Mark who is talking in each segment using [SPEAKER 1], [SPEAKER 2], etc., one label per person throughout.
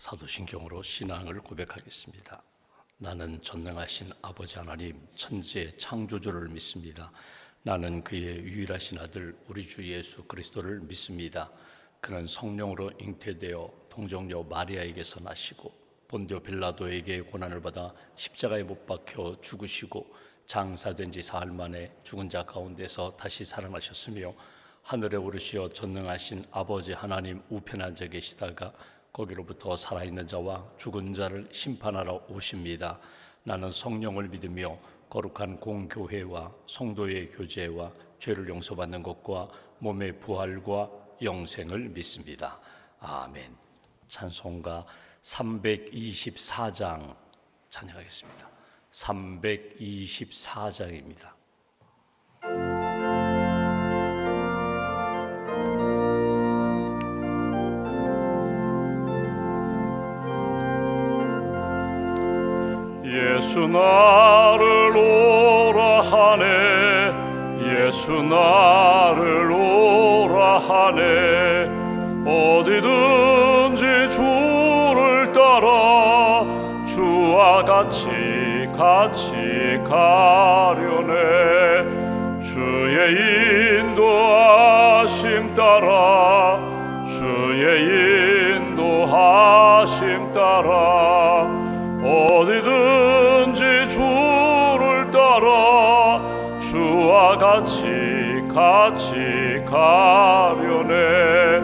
[SPEAKER 1] 사도신경으로 신앙을 고백하겠습니다. 나는 전능하신 아버지 하나님 천지의 창조주를 믿습니다. 나는 그의 유일하신 아들 우리 주 예수 그리스도를 믿습니다. 그는 성령으로 잉태되어 동정녀 마리아에게서 나시고 본디오 빌라도에게 고난을 받아 십자가에 못 박혀 죽으시고 장사된 지 사흘 만에 죽은 자 가운데서 다시 살아나셨으며 하늘에 오르시어 전능하신 아버지 하나님 우편에 앉아 계시다가 거기로부터 살아있는 자와 죽은 자를 심판하러 오십니다. 나는 성령을 믿으며 거룩한 공교회와 성도의 교제와 죄를 용서받는 것과 몸의 부활과 영생을 믿습니다. 아멘. 찬송가 324장 찬양하겠습니다. 324장입니다. 예수 나를 오라 하네, 예수 나를 오라 하네. 어디든지 주를 따라 주와 같이 가려네. 주의 인도하심 따라, 주의 인도하심 따라. 어디든지 주를 따라 주와 같이 가려네.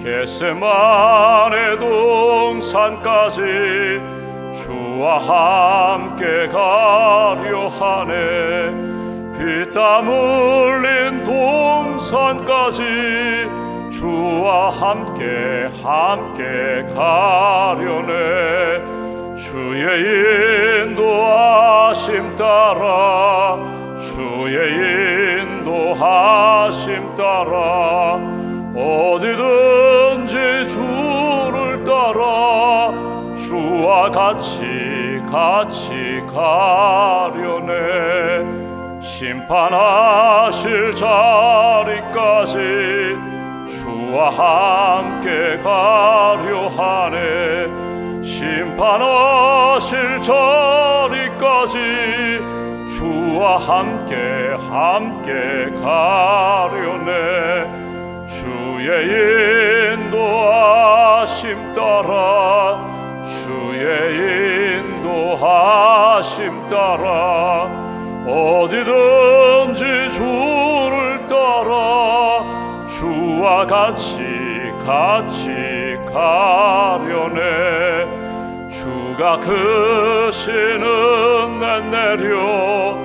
[SPEAKER 1] 겟세마네 동산까지 주와 함께 가려 하네. 피땀 흘린 동산까지 주와 함께 가려네. 주의 인도하심 따라, 주의 인도하심 따라. 어디든지 주를 따라 주와 같이 가려네. 심판하실 자리까지 주와 함께 가려 하네. 심판하실 자리까지 주와 함께 가려네. 주의 인도하심 따라, 주의 인도하심 따라. 어디든지 주를 따라 주와 같이 가려네. 주가 그 신은 내려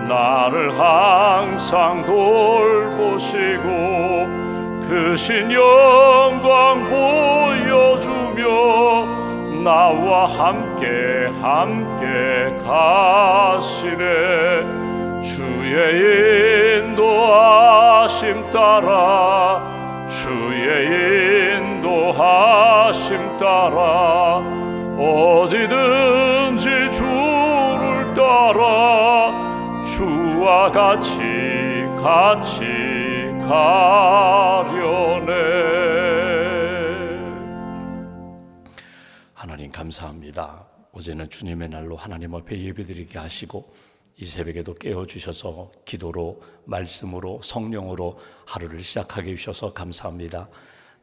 [SPEAKER 1] 나를 항상 돌보시고 그 신 영광 보여주며 나와 함께 가시네. 주의 인도하심 따라, 주의 인도하심 따라. 어디든지 주를 따라 주와 같이 가려네. 하나님 감사합니다. 어제는 주님의 날로 하나님 앞에 예배드리게 하시고 이 새벽에도 깨워주셔서 기도로, 말씀으로, 성령으로 하루를 시작하게 해주셔서 감사합니다.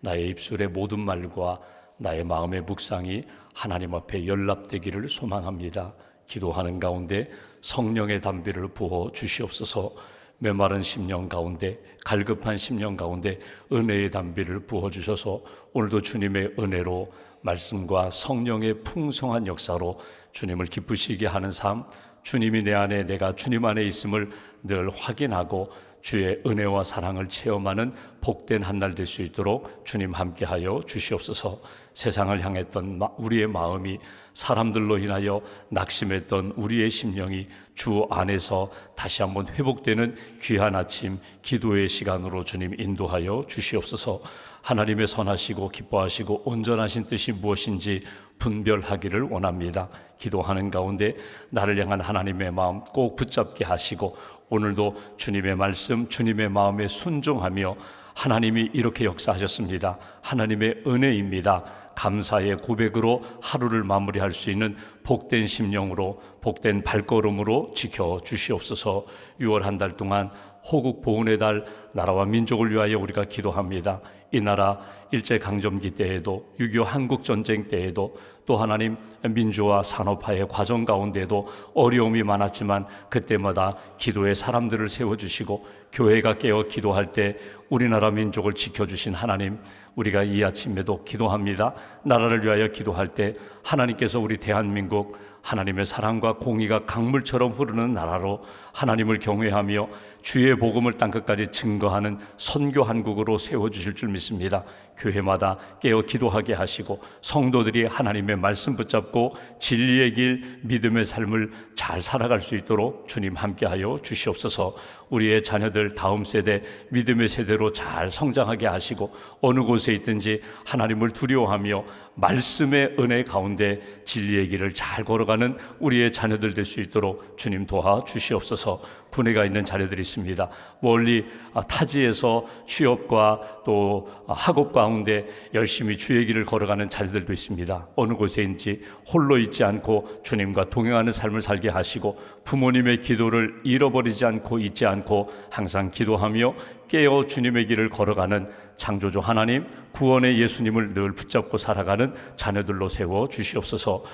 [SPEAKER 1] 나의 입술의 모든 말과 나의 마음의 묵상이 하나님 앞에 연락되기를 소망합니다. 기도하는 가운데 성령의 담비를 부어 주시옵소서. 메마른 심령 가운데, 갈급한 심령 가운데 은혜의 담비를 부어 주셔서 오늘도 주님의 은혜로 말씀과 성령의 풍성한 역사로 주님을 기쁘시게 하는 삶, 주님이 내 안에, 내가 주님 안에 있음을 늘 확인하고 주의 은혜와 사랑을 체험하는 복된 한 날 될 수 있도록 주님 함께하여 주시옵소서. 세상을 향했던 우리의 마음이, 사람들로 인하여 낙심했던 우리의 심령이 주 안에서 다시 한번 회복되는 귀한 아침 기도의 시간으로 주님 인도하여 주시옵소서. 하나님의 선하시고 기뻐하시고 온전하신 뜻이 무엇인지 분별하기를 원합니다. 기도하는 가운데 나를 향한 하나님의 마음 꼭 붙잡게 하시고 오늘도 주님의 말씀, 주님의 마음에 순종하며 하나님이 이렇게 역사하셨습니다. 하나님의 은혜입니다. 감사의 고백으로 하루를 마무리할 수 있는 복된 심령으로 복된 발걸음으로 지켜주시옵소서. 6월 한 달 동안 호국 보훈의 달, 나라와 민족을 위하여 우리가 기도합니다. 이 나라 일제강점기 때에도 6.25 한국전쟁 때에도 또 하나님 민주화 산업화의 과정 가운데에도 어려움이 많았지만 그때마다 기도의 사람들을 세워주시고 교회가 깨어 기도할 때 우리나라 민족을 지켜주신 하나님, 우리가 이 아침에도 기도합니다. 나라를 위하여 기도할 때 하나님께서 우리 대한민국 하나님의 사랑과 공의가 강물처럼 흐르는 나라로 하나님을 경외하며 주의 복음을 땅끝까지 증거하는 선교 한국으로 세워주실 줄 믿습니다. 교회마다 깨어 기도하게 하시고 성도들이 하나님의 말씀 붙잡고 진리의 길, 믿음의 삶을 잘 살아갈 수 있도록 주님 함께하여 주시옵소서. 우리의 자녀들 다음 세대 믿음의 세대로 잘 성장하게 하시고 어느 곳에 있든지 하나님을 두려워하며 말씀의 은혜 가운데 진리의 길을 잘 걸어가는 우리의 자녀들 될 수 있도록 주님 도와주시옵소서. 군에가 있는 자녀들이 있습니다. 멀리 타지에서 취업과 또 학업 가운데 열심히 주의 길을 걸어가는 자녀들도 있습니다. 어느 곳에인지 홀로 있지 않고 주님과 동행하는 삶을 살게 하시고 부모님의 기도를 잃어버리지 않고 잊지 않고 항상 기도하며 깨어 주님의 길을 걸어가는 창조주 하나님, 구원의 예수님을 늘 붙잡고 살아가는 자녀들로 세워 주시옵소서.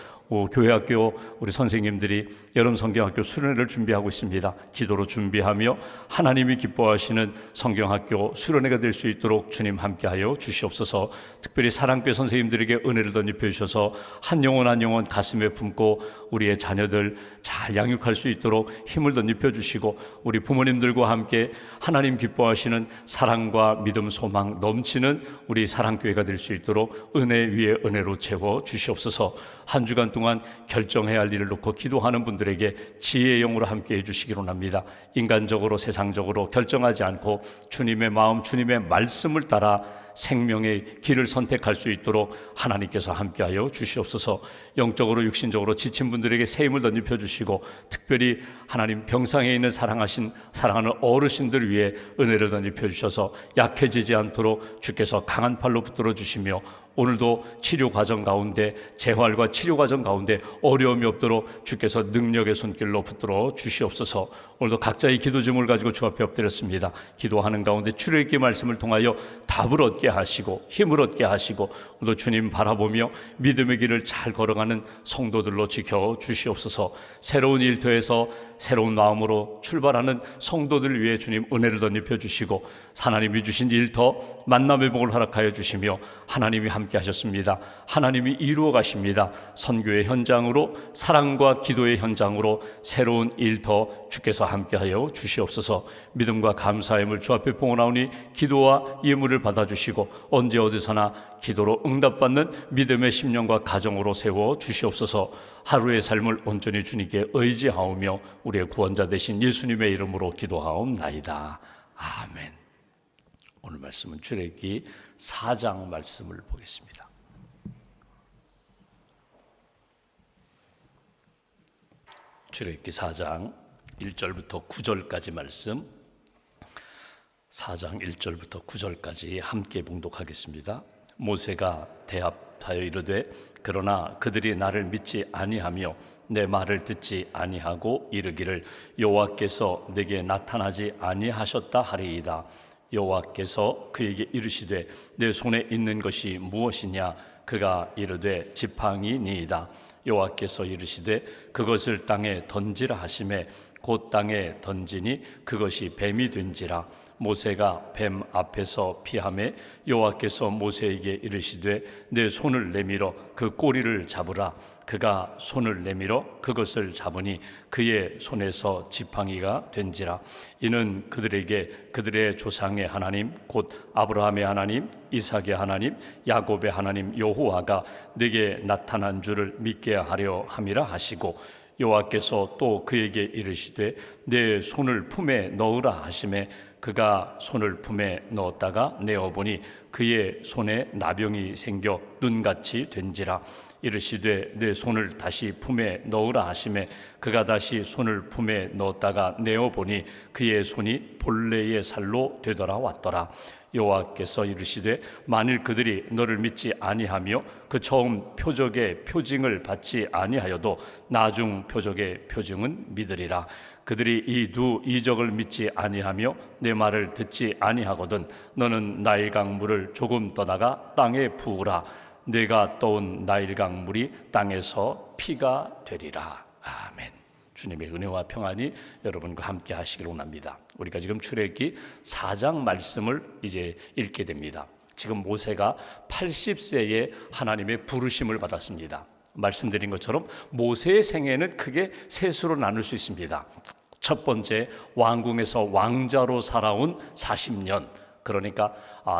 [SPEAKER 1] 교회학교 우리 선생님들이 여름 성경학교 수련회를 준비하고 있습니다. 기도로 준비하며 하나님이 기뻐하시는 성경학교 수련회가 될 수 있도록 주님 함께하여 주시옵소서. 특별히 사랑교회 선생님들에게 은혜를 덧입혀 주셔서 한 영혼 한 영혼 가슴에 품고 우리의 자녀들 잘 양육할 수 있도록 힘을 덧입혀 주시고 우리 부모님들과 함께 하나님 기뻐하시는 사랑과 믿음, 소망 넘치는 우리 사랑교회가 될 수 있도록 은혜 위에 은혜로 채워 주시옵소서. 한 주간 동안 결정해야 할 일을 놓고 기도하는 분들에게 지혜의 영으로 함께 해주시기로 합니다. 인간적으로 세상적으로 결정하지 않고 주님의 마음, 주님의 말씀을 따라 생명의 길을 선택할 수 있도록 하나님께서 함께하여 주시옵소서. 영적으로 육신적으로 지친 분들에게 새 힘을 덧입혀 주시고 특별히 하나님 병상에 있는 사랑하는 어르신들 위해 은혜를 덧입혀 주셔서 약해지지 않도록 주께서 강한 팔로 붙들어 주시며 오늘도 치료 과정 가운데 재활과 치료 과정 가운데 어려움이 없도록 주께서 능력의 손길로 붙들어 주시옵소서. 오늘도 각자의 기도 제목을 가지고 주 앞에 엎드렸습니다. 기도하는 가운데 출애굽기 말씀을 통하여 답을 얻게 하시고 힘을 얻게 하시고 오늘도 주님 바라보며 믿음의 길을 잘 걸어가는 성도들로 지켜 주시옵소서. 새로운 일터에서 새로운 마음으로 출발하는 성도들을 위해 주님 은혜를 덧입혀 주시고 하나님이 주신 일터 만남의 복을 허락하여 주시며 하나님이 함께 하셨습니다. 하나님이 이루어 가십니다. 선교의 현장으로 사랑과 기도의 현장으로 새로운 일터 주께서 함께하여 주시옵소서. 믿음과 감사의 힘을 주 앞에 봉헌하오니 기도와 예물을 받아주시고 언제 어디서나 기도로 응답받는 믿음의 심령과 가정으로 세워 주시옵소서. 하루의 삶을 온전히 주님께 의지하오며 우리의 구원자 되신 예수님의 이름으로 기도하옵나이다. 아멘. 오늘 말씀은 출애굽기 4장 말씀을 보겠습니다. 출애굽기 4장 1절부터 9절까지 말씀, 4장 1절부터 9절까지 함께 봉독하겠습니다. 모세가 대합하여 이르되 그러나 그들이 나를 믿지 아니하며 내 말을 듣지 아니하고 이르기를 여호와께서 내게 나타나지 아니하셨다 하리이다. 여호와께서 그에게 이르시되 내 손에 있는 것이 무엇이냐? 그가 이르되 지팡이니이다. 여호와께서 이르시되 그것을 땅에 던지라 하시매 곧 땅에 던지니 그것이 뱀이 된지라. 모세가 뱀 앞에서 피하매 여호와께서 모세에게 이르시되 내 손을 내밀어 그 꼬리를 잡으라. 그가 손을 내밀어 그것을 잡으니 그의 손에서 지팡이가 된지라. 이는 그들에게 그들의 조상의 하나님 곧 아브라함의 하나님, 이삭의 하나님, 야곱의 하나님 여호와가 내게 나타난 줄을 믿게 하려 함이라 하시고 여호와께서 또 그에게 이르시되 내 손을 품에 넣으라 하시매 그가 손을 품에 넣었다가 내어보니 그의 손에 나병이 생겨 눈같이 된지라. 이르시되 내 손을 다시 품에 넣으라 하시매 그가 다시 손을 품에 넣었다가 내어보니 그의 손이 본래의 살로 되돌아왔더라. 여호와께서 이르시되 만일 그들이 너를 믿지 아니하며 그 처음 표적의 표징을 받지 아니하여도 나중 표적의 표징은 믿으리라. 그들이 이 두 이적을 믿지 아니하며 내 말을 듣지 아니하거든 너는 나일강 물을 조금 떠다가 땅에 부으라. 내가 떠온 나일강 물이 땅에서 피가 되리라. 아멘. 주님의 은혜와 평안이 여러분과 함께 하시기를 원합니다. 우리가 지금 출애굽기 4장 말씀을 이제 읽게 됩니다. 지금 모세가 80세에 하나님의 부르심을 받았습니다. 말씀드린 것처럼 모세의 생애는 크게 셋으로 나눌 수 있습니다. 첫 번째, 왕궁에서 왕자로 살아온 40년. 그러니까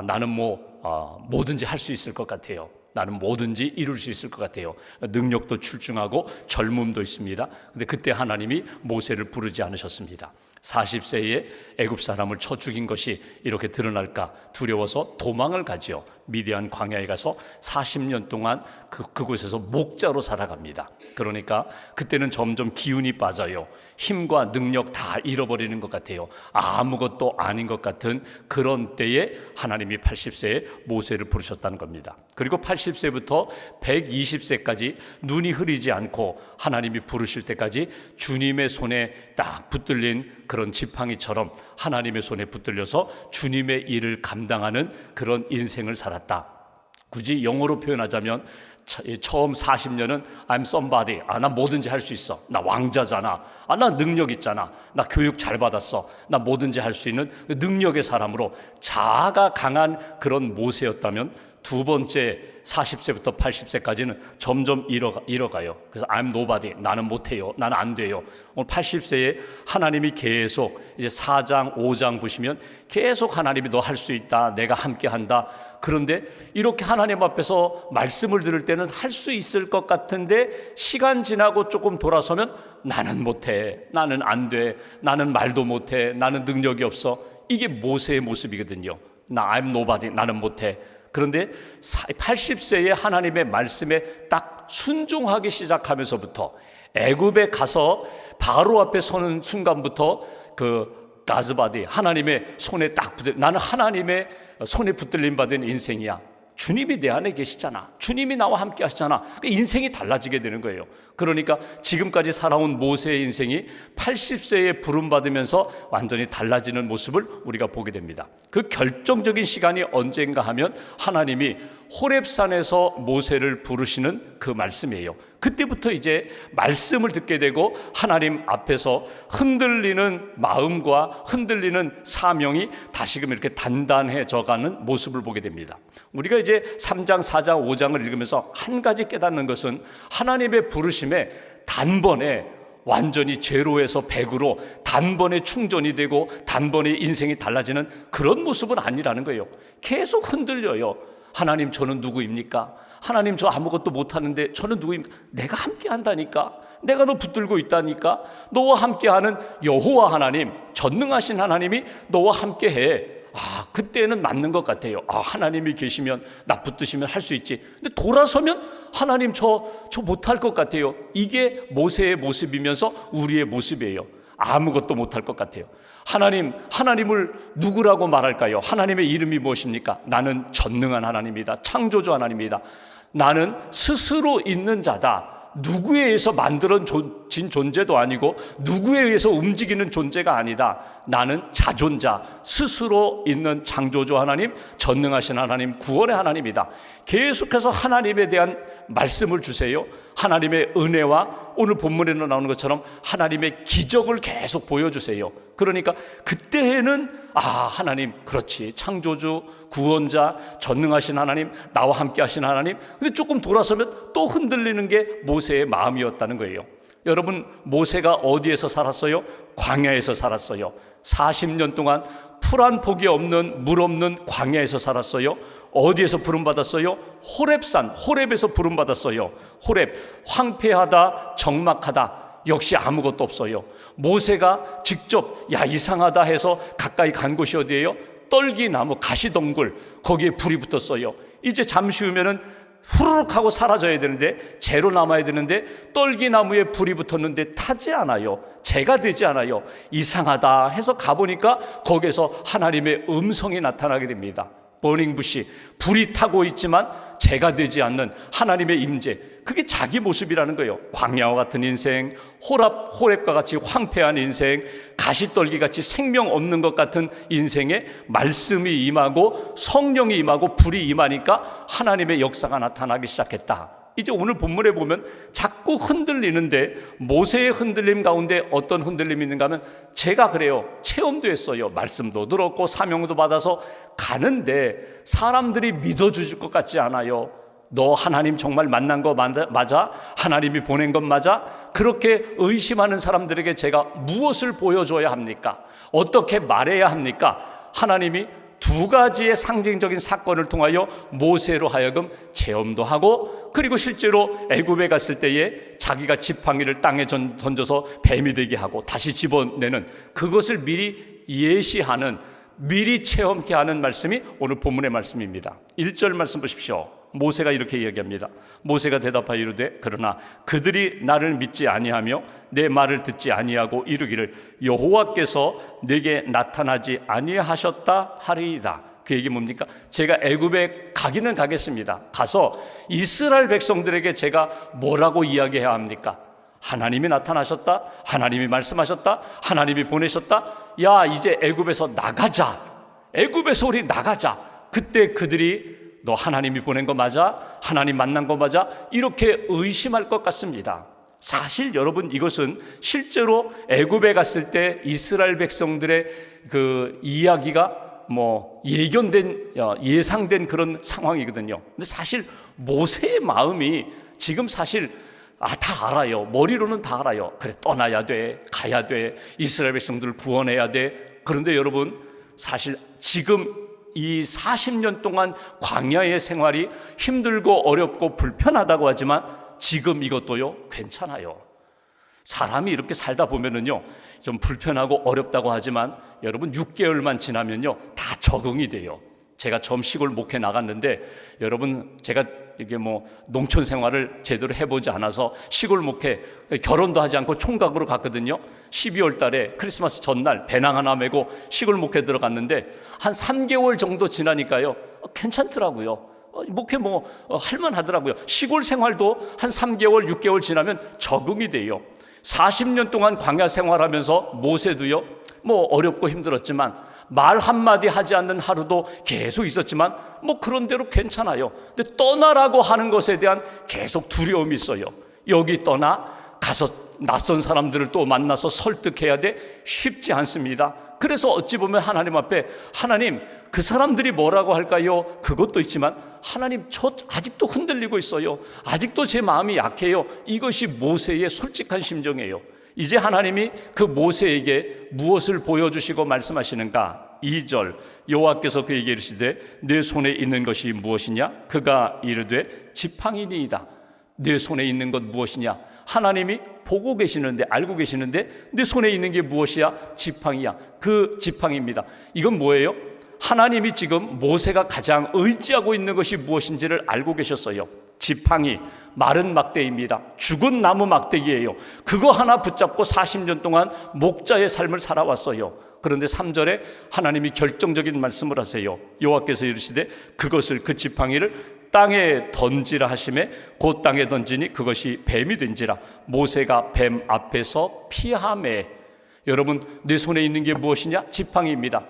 [SPEAKER 1] 나는 뭐든지 할 수 있을 것 같아요. 나는 뭐든지 이룰 수 있을 것 같아요. 능력도 출중하고 젊음도 있습니다. 근데 그때 하나님이 모세를 부르지 않으셨습니다. 40세에 애굽 사람을 쳐 죽인 것이 이렇게 드러날까 두려워서 도망을 가지요. 미디안 광야에 가서 40년 동안 그곳에서 목자로 살아갑니다. 그러니까 그때는 점점 기운이 빠져요. 힘과 능력 다 잃어버리는 것 같아요. 아무것도 아닌 것 같은 그런 때에 하나님이 80세에 모세를 부르셨다는 겁니다. 그리고 80세부터 120세까지 눈이 흐리지 않고 하나님이 부르실 때까지 주님의 손에 딱 붙들린 그런 지팡이처럼 하나님의 손에 붙들려서 주님의 일을 감당하는 그런 인생을 살았다. 굳이 영어로 표현하자면 처음 40년은 I'm somebody. 나 뭐든지 할 수 있어. 나 왕자잖아. 나 능력 있잖아. 나 교육 잘 받았어. 나 뭐든지 할 수 있는 능력의 사람으로 자아가 강한 그런 모세였다면 두 번째 40세부터 80세까지는 점점 잃어가요. 그래서 I'm nobody. 나는 못해요. 나는 안 돼요. 오늘 80세에 하나님이 계속 이제 4장 5장 보시면 계속 하나님이 너 할 수 있다. 내가 함께 한다. 그런데 이렇게 하나님 앞에서 말씀을 들을 때는 할 수 있을 것 같은데 시간 지나고 조금 돌아서면 나는 못해. 나는 안 돼. 나는 말도 못해. 나는 능력이 없어. 이게 모세의 모습이거든요. I'm nobody. 나는 못해. 그런데 80세에 하나님의 말씀에 딱 순종하기 시작하면서부터 애굽에 가서 바로 앞에 서는 순간부터 그 가즈바디 하나님의 손에 딱 나는 하나님의 손에 붙들림 받은 인생이야. 주님이 내 안에 계시잖아. 주님이 나와 함께 하시잖아. 인생이 달라지게 되는 거예요. 그러니까 지금까지 살아온 모세의 인생이 80세에 부름받으면서 완전히 달라지는 모습을 우리가 보게 됩니다. 그 결정적인 시간이 언젠가 하면 하나님이 호렙산에서 모세를 부르시는 그 말씀이에요. 그때부터 이제 말씀을 듣게 되고 하나님 앞에서 흔들리는 마음과 흔들리는 사명이 다시금 이렇게 단단해져가는 모습을 보게 됩니다. 우리가 이제 3장, 4장, 5장을 읽으면서 한 가지 깨닫는 것은 하나님의 부르심에 단번에 완전히 제로에서 100으로 단번에 충전이 되고 단번에 인생이 달라지는 그런 모습은 아니라는 거예요. 계속 흔들려요. 하나님 저는 누구입니까? 하나님 저 아무것도 못하는데 저는 누구입니까? 내가 함께 한다니까. 내가 너 붙들고 있다니까. 너와 함께하는 여호와 하나님, 전능하신 하나님이 너와 함께해. 그때는 맞는 것 같아요. 하나님이 계시면 나 붙드시면 할 수 있지. 근데 돌아서면 하나님 저 못할 것 같아요. 이게 모세의 모습이면서 우리의 모습이에요. 아무것도 못할 것 같아요. 하나님을 누구라고 말할까요? 하나님의 이름이 무엇입니까? 나는 전능한 하나님이다. 창조주 하나님이다. 나는 스스로 있는 자다. 누구에 의해서 만들어진 존재도 아니고 누구에 의해서 움직이는 존재가 아니다. 나는 자존자, 스스로 있는 창조주 하나님, 전능하신 하나님, 구원의 하나님이다. 계속해서 하나님에 대한 말씀을 주세요. 하나님의 은혜와 오늘 본문에 나오는 것처럼 하나님의 기적을 계속 보여주세요. 그러니까 그때에는 하나님 그렇지, 창조주, 구원자, 전능하신 하나님, 나와 함께 하신 하나님. 근데 조금 돌아서면 또 흔들리는 게 모세의 마음이었다는 거예요. 여러분, 모세가 어디에서 살았어요? 광야에서 살았어요. 40년 동안 풀 한 폭이 없는, 물 없는 광야에서 살았어요. 어디에서 부름받았어요? 호렙산, 호렙에서 부름받았어요. 호렙, 황폐하다, 적막하다, 역시 아무것도 없어요. 모세가 직접 이상하다 해서 가까이 간 곳이 어디예요? 떨기나무, 가시덩굴, 거기에 불이 붙었어요. 이제 잠시 후면은 후루룩 하고 사라져야 되는데, 재로 남아야 되는데 떨기나무에 불이 붙었는데 타지 않아요. 재가 되지 않아요. 이상하다 해서 가보니까 거기에서 하나님의 음성이 나타나게 됩니다. 버닝 부시, 불이 타고 있지만 재가 되지 않는 하나님의 임재, 그게 자기 모습이라는 거예요. 광야와 같은 인생, 호랩과 같이 황폐한 인생, 가시떨기 같이 생명 없는 것 같은 인생에 말씀이 임하고 성령이 임하고 불이 임하니까 하나님의 역사가 나타나기 시작했다. 이제 오늘 본문에 보면 자꾸 흔들리는데, 모세의 흔들림 가운데 어떤 흔들림이 있는가 하면, 제가 그래요, 체험도 했어요. 말씀도 들었고 사명도 받아서 가는데 사람들이 믿어주실 것 같지 않아요. 너 하나님 정말 만난 거 맞아? 하나님이 보낸 것 맞아? 그렇게 의심하는 사람들에게 제가 무엇을 보여줘야 합니까? 어떻게 말해야 합니까? 하나님이 두 가지의 상징적인 사건을 통하여 모세로 하여금 체험도 하고, 그리고 실제로 애굽에 갔을 때에 자기가 지팡이를 땅에 던져서 뱀이 되게 하고 다시 집어내는, 그것을 미리 예시하는, 미리 체험케 하는 말씀이 오늘 본문의 말씀입니다. 1절 말씀 보십시오. 모세가 이렇게 이야기합니다. 모세가 대답하여 이르되, 그러나 그들이 나를 믿지 아니하며 내 말을 듣지 아니하고 이르기를 여호와께서 내게 나타나지 아니하셨다 하리이다. 그 얘기 뭡니까? 제가 애굽에 가기는 가겠습니다. 가서 이스라엘 백성들에게 제가 뭐라고 이야기해야 합니까? 하나님이 나타나셨다, 하나님이 말씀하셨다, 하나님이 보내셨다. 야, 이제 애굽에서 나가자, 애굽에서 우리 나가자. 그때 그들이 너 하나님이 보낸 거 맞아? 하나님 만난 거 맞아? 이렇게 의심할 것 같습니다. 사실 여러분, 이것은 실제로 애굽에 갔을 때 이스라엘 백성들의 그 이야기가 예상된 그런 상황이거든요. 근데 사실 모세의 마음이 지금 사실 다 알아요. 머리로는 다 알아요. 그래, 떠나야 돼, 가야 돼, 이스라엘 백성들을 구원해야 돼. 그런데 여러분, 사실 지금 이 40년 동안 광야의 생활이 힘들고 어렵고 불편하다고 하지만 지금 이것도요, 괜찮아요. 사람이 이렇게 살다 보면은요, 좀 불편하고 어렵다고 하지만 여러분 6개월만 지나면요, 다 적응이 돼요. 제가 처음 시골 목회 나갔는데, 여러분 제가 이게 농촌 생활을 제대로 해보지 않아서 시골 목회, 결혼도 하지 않고 총각으로 갔거든요. 12월 달에 크리스마스 전날 배낭 하나 메고 시골 목회 들어갔는데 한 3개월 정도 지나니까요, 괜찮더라고요. 목회 할만하더라고요. 시골 생활도 한 3개월, 6개월 지나면 적응이 돼요. 40년 동안 광야 생활하면서 모세도요, 어렵고 힘들었지만 말 한마디 하지 않는 하루도 계속 있었지만 그런 대로 괜찮아요. 근데 떠나라고 하는 것에 대한 계속 두려움이 있어요. 여기 떠나 가서 낯선 사람들을 또 만나서 설득해야 돼? 쉽지 않습니다. 그래서 어찌 보면 하나님 앞에, 하나님 그 사람들이 뭐라고 할까요? 그것도 있지만 하나님, 저 아직도 흔들리고 있어요. 아직도 제 마음이 약해요. 이것이 모세의 솔직한 심정이에요. 이제 하나님이 그 모세에게 무엇을 보여주시고 말씀하시는가? 2절, 여호와께서 그에게 이르시되 내 손에 있는 것이 무엇이냐? 그가 이르되 지팡이니이다. 내 손에 있는 것 무엇이냐? 하나님이 보고 계시는데, 알고 계시는데 내 손에 있는 게 무엇이야? 지팡이야. 그 지팡이입니다. 이건 뭐예요? 하나님이 지금 모세가 가장 의지하고 있는 것이 무엇인지를 알고 계셨어요. 지팡이, 마른 막대입니다. 죽은 나무 막대기예요. 그거 하나 붙잡고 40년 동안 목자의 삶을 살아왔어요. 그런데 3절에 하나님이 결정적인 말씀을 하세요. 여호와께서 이르시되 그것을, 그 지팡이를 땅에 던지라 하시매 곧 땅에 던지니 그것이 뱀이 된지라. 모세가 뱀 앞에서 피하매. 여러분, 내 손에 있는 게 무엇이냐? 지팡이입니다.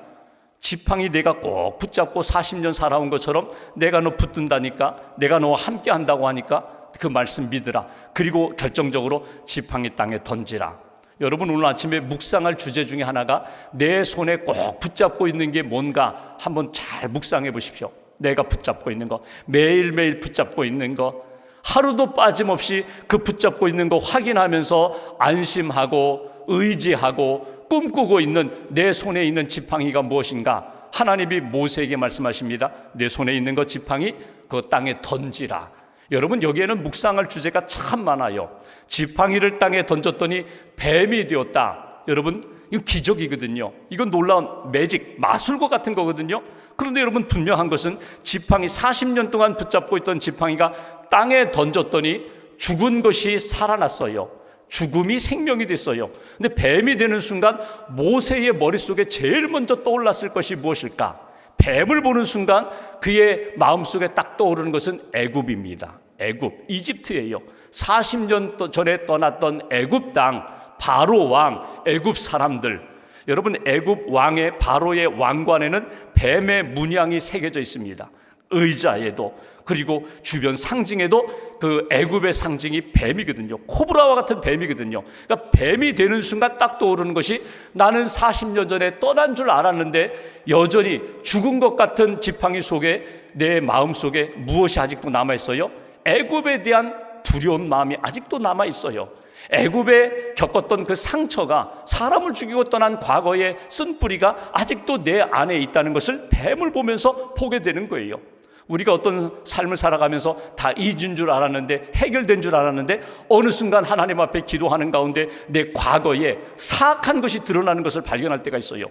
[SPEAKER 1] 지팡이 내가 꼭 붙잡고 40년 살아온 것처럼 내가 너 붙든다니까, 내가 너와 함께 한다고 하니까 그 말씀 믿으라. 그리고 결정적으로 지팡이 땅에 던지라. 여러분, 오늘 아침에 묵상할 주제 중에 하나가 내 손에 꼭 붙잡고 있는 게 뭔가 한번 잘 묵상해 보십시오. 내가 붙잡고 있는 거, 매일매일 붙잡고 있는 거, 하루도 빠짐없이 그 붙잡고 있는 거 확인하면서 안심하고 의지하고 꿈꾸고 있는 내 손에 있는 지팡이가 무엇인가? 하나님이 모세에게 말씀하십니다. 내 손에 있는 거 지팡이, 그 땅에 던지라. 여러분, 여기에는 묵상할 주제가 참 많아요. 지팡이를 땅에 던졌더니 뱀이 되었다. 여러분, 이건 기적이거든요. 이건 놀라운 매직, 마술과 같은 거거든요. 그런데 여러분, 분명한 것은 지팡이 40년 동안 붙잡고 있던 지팡이가 땅에 던졌더니 죽은 것이 살아났어요. 죽음이 생명이 됐어요. 근데 뱀이 되는 순간 모세의 머릿속에 제일 먼저 떠올랐을 것이 무엇일까? 뱀을 보는 순간 그의 마음속에 딱 떠오르는 것은 애굽입니다. 애굽, 이집트예요. 40년 전에 떠났던 애굽 땅, 바로 왕, 애굽 사람들. 여러분, 애굽 왕의 바로의 왕관에는 뱀의 문양이 새겨져 있습니다. 의자에도, 그리고 주변 상징에도 그 애굽의 상징이 뱀이거든요. 코브라와 같은 뱀이거든요. 그러니까 뱀이 되는 순간 딱 떠오르는 것이, 나는 40년 전에 떠난 줄 알았는데 여전히 죽은 것 같은 지팡이 속에, 내 마음 속에 무엇이 아직도 남아있어요? 애굽에 대한 두려운 마음이 아직도 남아있어요. 애굽에 겪었던 그 상처가, 사람을 죽이고 떠난 과거의 쓴뿌리가 아직도 내 안에 있다는 것을 뱀을 보면서 보게 되는 거예요. 우리가 어떤 삶을 살아가면서 다 잊은 줄 알았는데, 해결된 줄 알았는데, 어느 순간 하나님 앞에 기도하는 가운데 내 과거에 사악한 것이 드러나는 것을 발견할 때가 있어요.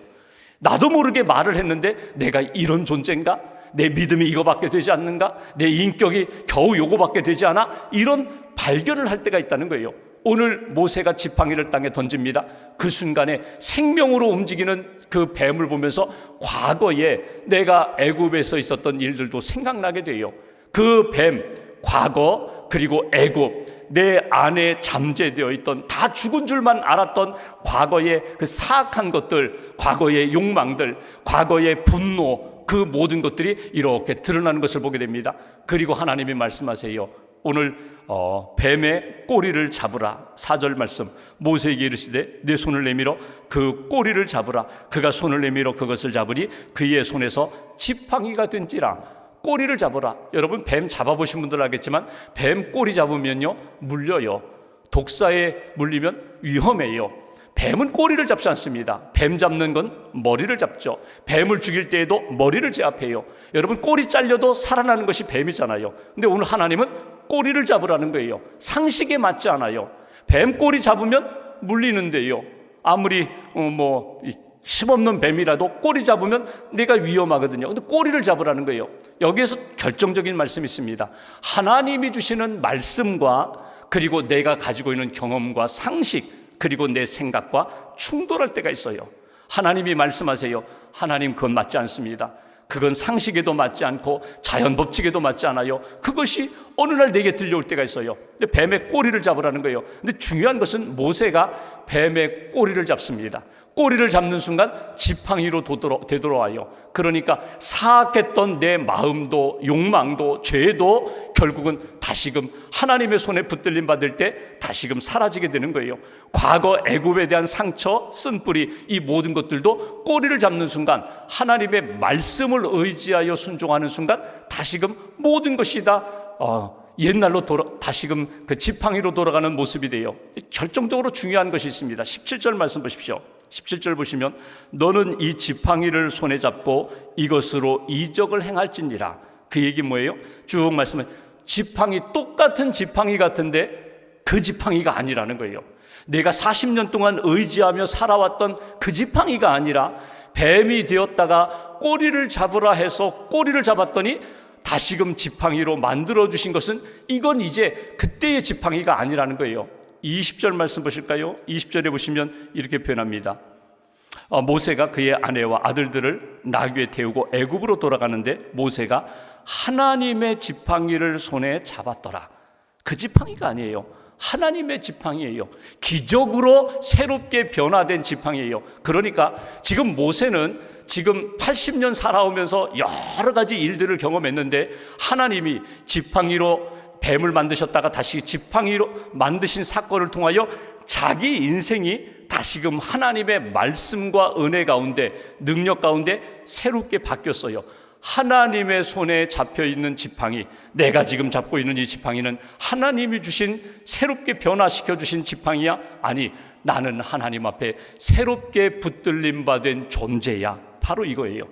[SPEAKER 1] 나도 모르게 말을 했는데 내가 이런 존재인가? 내 믿음이 이거밖에 되지 않는가? 내 인격이 겨우 요거밖에 되지 않아? 이런 발견을 할 때가 있다는 거예요. 오늘 모세가 지팡이를 땅에 던집니다. 그 순간에 생명으로 움직이는 그 뱀을 보면서 과거에 내가 애굽에서 있었던 일들도 생각나게 돼요. 그 뱀, 과거, 그리고 애굽, 내 안에 잠재되어 있던, 다 죽은 줄만 알았던 과거의 그 사악한 것들, 과거의 욕망들, 과거의 분노, 그 모든 것들이 이렇게 드러나는 것을 보게 됩니다. 그리고 하나님이 말씀하세요. 오늘 뱀의 꼬리를 잡으라. 4절 말씀, 모세에게 이르시되 내 손을 내밀어 그 꼬리를 잡으라. 그가 손을 내밀어 그것을 잡으니 그의 손에서 지팡이가 된지라. 꼬리를 잡으라. 여러분, 뱀 잡아보신 분들 알겠지만 뱀 꼬리 잡으면요 물려요. 독사에 물리면 위험해요. 뱀은 꼬리를 잡지 않습니다. 뱀 잡는 건 머리를 잡죠. 뱀을 죽일 때에도 머리를 제압해요. 여러분, 꼬리 잘려도 살아나는 것이 뱀이잖아요. 근데 오늘 하나님은 꼬리를 잡으라는 거예요. 상식에 맞지 않아요. 뱀 꼬리 잡으면 물리는데요, 아무리 힘없는 뱀이라도 꼬리 잡으면 내가 위험하거든요. 근데 꼬리를 잡으라는 거예요. 여기에서 결정적인 말씀이 있습니다. 하나님이 주시는 말씀과, 그리고 내가 가지고 있는 경험과 상식, 그리고 내 생각과 충돌할 때가 있어요. 하나님이 말씀하세요. 하나님, 그건 맞지 않습니다. 그건 상식에도 맞지 않고 자연 법칙에도 맞지 않아요. 그것이 어느 날 내게 들려올 때가 있어요. 근데 뱀의 꼬리를 잡으라는 거예요. 근데 중요한 것은 모세가 뱀의 꼬리를 잡습니다. 꼬리를 잡는 순간 지팡이로 되돌아와요. 그러니까 사악했던 내 마음도, 욕망도, 죄도 결국은 다시금 하나님의 손에 붙들림 받을 때 다시금 사라지게 되는 거예요. 과거 애굽에 대한 상처, 쓴뿌리, 이 모든 것들도 꼬리를 잡는 순간, 하나님의 말씀을 의지하여 순종하는 순간 다시금 모든 것이 다 옛날로 다시금 그 지팡이로 돌아가는 모습이 돼요. 결정적으로 중요한 것이 있습니다. 17절 말씀 보십시오. 17절 보시면, 너는 이 지팡이를 손에 잡고 이것으로 이적을 행할지니라. 그 얘기 뭐예요? 쭉 말씀해. 지팡이, 똑같은 지팡이 같은데 그 지팡이가 아니라는 거예요. 내가 40년 동안 의지하며 살아왔던 그 지팡이가 아니라, 뱀이 되었다가 꼬리를 잡으라 해서 꼬리를 잡았더니 다시금 지팡이로 만들어주신 것은, 이건 이제 그때의 지팡이가 아니라는 거예요. 20절 말씀 보실까요? 20절에 보시면 이렇게 표현합니다. 모세가 그의 아내와 아들들을 나귀에 태우고 애굽으로 돌아가는데 모세가 하나님의 지팡이를 손에 잡았더라. 그 지팡이가 아니에요. 하나님의 지팡이예요. 기적으로 새롭게 변화된 지팡이예요. 그러니까 지금 모세는 지금 80년 살아오면서 여러 가지 일들을 경험했는데, 하나님이 지팡이로 뱀을 만드셨다가 다시 지팡이로 만드신 사건을 통하여 자기 인생이 다시금 하나님의 말씀과 은혜 가운데, 능력 가운데 새롭게 바뀌었어요. 하나님의 손에 잡혀있는 지팡이, 내가 지금 잡고 있는 이 지팡이는 하나님이 주신, 새롭게 변화시켜 주신 지팡이야? 아니, 나는 하나님 앞에 새롭게 붙들림 받은 존재야. 바로 이거예요.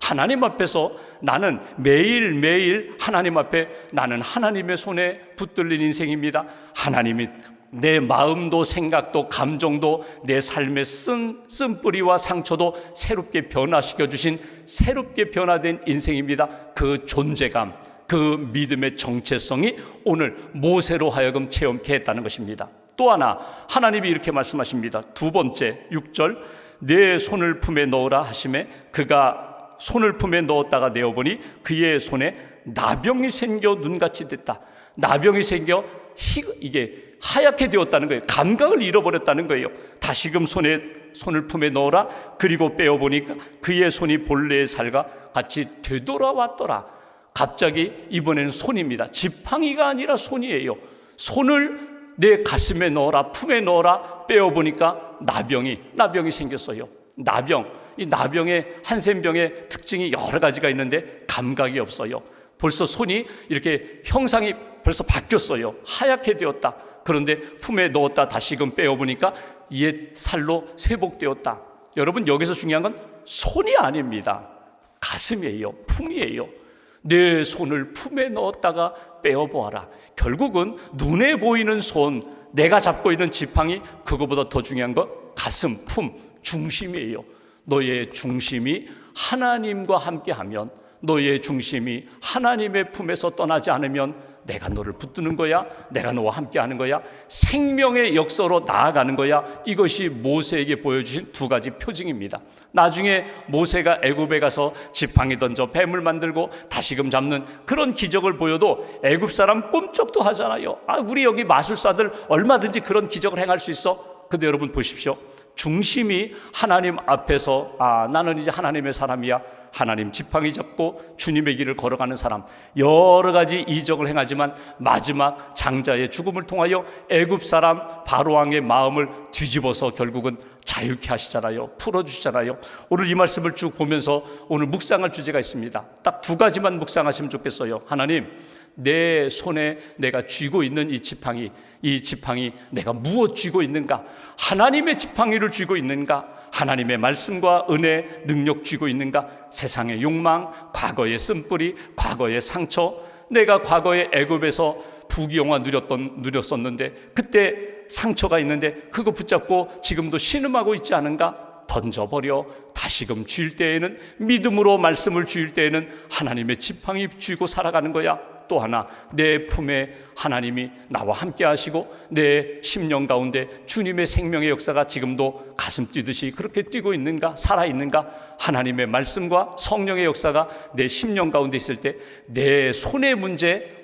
[SPEAKER 1] 하나님 앞에서 나는 매일매일 하나님 앞에, 나는 하나님의 손에 붙들린 인생입니다. 하나님이 내 마음도 생각도 감정도 내 삶의 쓴뿌리와 상처도 새롭게 변화시켜 주신 새롭게 변화된 인생입니다. 그 존재감, 그 믿음의 정체성이 오늘 모세로 하여금 체험케 했다는 것입니다. 또 하나 하나님이 이렇게 말씀하십니다. 두 번째 6절, 내 손을 품에 넣으라 하시매 그가 손을 품에 넣었다가 내어보니 그의 손에 나병이 생겨 눈같이 됐다. 나병이 생겨 이게 하얗게 되었다는 거예요. 감각을 잃어버렸다는 거예요. 다시금 손을 품에 넣어라. 그리고 빼어보니까 그의 손이 본래의 살과 같이 되돌아왔더라. 갑자기 이번에는 손입니다. 지팡이가 아니라 손이에요. 손을 내 가슴에 넣어라, 품에 넣어라. 빼어보니까 나병이 생겼어요. 이 나병의 한센병의 특징이 여러 가지가 있는데 감각이 없어요. 벌써 손이 이렇게 형상이 벌써 바뀌었어요. 하얗게 되었다. 그런데 품에 넣었다 다시금 빼어보니까 옛 살로 회복되었다. 여러분, 여기서 중요한 건 손이 아닙니다. 가슴이에요. 품이에요. 내 손을 품에 넣었다가 빼어보아라. 결국은 눈에 보이는 손, 내가 잡고 있는 지팡이, 그거보다 더 중요한 건 가슴, 품, 중심이에요. 너의 중심이 하나님과 함께하면, 너의 중심이 하나님의 품에서 떠나지 않으면 내가 너를 붙드는 거야, 내가 너와 함께하는 거야, 생명의 역사로 나아가는 거야. 이것이 모세에게 보여주신 두 가지 표징입니다. 나중에 모세가 애굽에 가서 지팡이 던져 뱀을 만들고 다시금 잡는 그런 기적을 보여도 애굽 사람 꼼짝도 하잖아요. 우리 여기 마술사들 얼마든지 그런 기적을 행할 수 있어. 근데 여러분 보십시오. 중심이 하나님 앞에서 나는 이제 하나님의 사람이야, 하나님 지팡이 잡고 주님의 길을 걸어가는 사람, 여러 가지 이적을 행하지만 마지막 장자의 죽음을 통하여 애굽 사람 바로왕의 마음을 뒤집어서 결국은 자유케 하시잖아요. 풀어주시잖아요. 오늘 이 말씀을 쭉 보면서 오늘 묵상할 주제가 있습니다. 딱 두 가지만 묵상하시면 좋겠어요. 하나님, 내 손에 내가 쥐고 있는 이 지팡이 내가 무엇 쥐고 있는가? 하나님의 지팡이를 쥐고 있는가? 하나님의 말씀과 은혜, 능력 쥐고 있는가? 세상의 욕망, 과거의 쓴뿌리, 과거의 상처, 내가 과거에 애굽에서 부귀영화 누렸었는데 그때 상처가 있는데 그거 붙잡고 지금도 신음하고 있지 않은가? 던져버려. 다시금 쥘 때에는, 믿음으로 말씀을 쥘 때에는 하나님의 지팡이 쥐고 살아가는 거야. 또 하나, 내 품에 하나님이 나와 함께 하시고 내 심령 가운데 주님의 생명의 역사가 지금도 가슴 뛰듯이 그렇게 뛰고 있는가? 살아있는가? 하나님의 말씀과 성령의 역사가 내 심령 가운데 있을 때 내 손의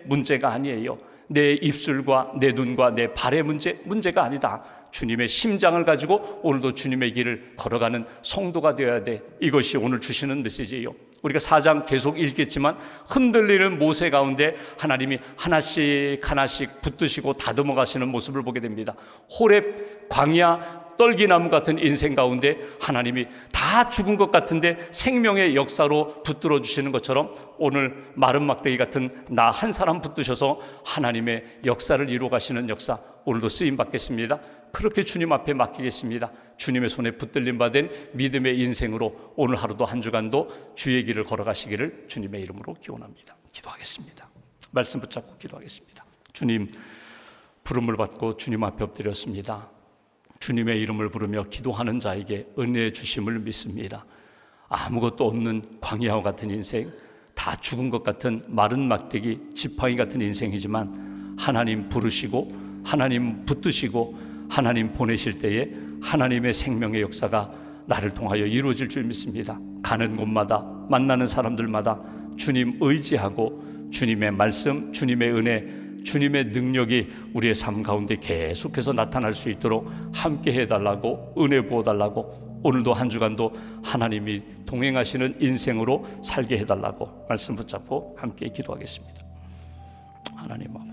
[SPEAKER 1] 문제가 아니에요. 내 입술과 내 눈과 내 발의 문제가 아니다. 주님의 심장을 가지고 오늘도 주님의 길을 걸어가는 성도가 되어야 돼. 이것이 오늘 주시는 메시지예요. 우리가 4장 계속 읽겠지만 흔들리는 모세 가운데 하나님이 하나씩 붙드시고 다듬어 가시는 모습을 보게 됩니다. 호렙 광야 떨기나무 같은 인생 가운데 하나님이 다 죽은 것 같은데 생명의 역사로 붙들어 주시는 것처럼 오늘 마른 막대기 같은 나 한 사람 붙드셔서 하나님의 역사를 이루어 가시는 역사, 오늘도 쓰임 받겠습니다. 그렇게 주님 앞에 맡기겠습니다. 주님의 손에 붙들림 받은 믿음의 인생으로 오늘 하루도 한 주간도 주의 길을 걸어가시기를 주님의 이름으로 기원합니다. 기도하겠습니다. 말씀 붙잡고 기도하겠습니다. 주님, 부름을 받고 주님 앞에 엎드렸습니다. 주님의 이름을 부르며 기도하는 자에게 은혜 주심을 믿습니다. 아무것도 없는 광야와 같은 인생, 다 죽은 것 같은 마른 막대기, 지팡이 같은 인생이지만 하나님 부르시고 하나님 붙드시고 하나님 보내실 때에 하나님의 생명의 역사가 나를 통하여 이루어질 줄 믿습니다. 가는 곳마다 만나는 사람들마다 주님 의지하고 주님의 말씀, 주님의 은혜, 주님의 능력이 우리의 삶 가운데 계속해서 나타날 수 있도록 함께 해달라고, 은혜 부어달라고, 오늘도 한 주간도 하나님이 동행하시는 인생으로 살게 해달라고 말씀 붙잡고 함께 기도하겠습니다. 하나님 아버지,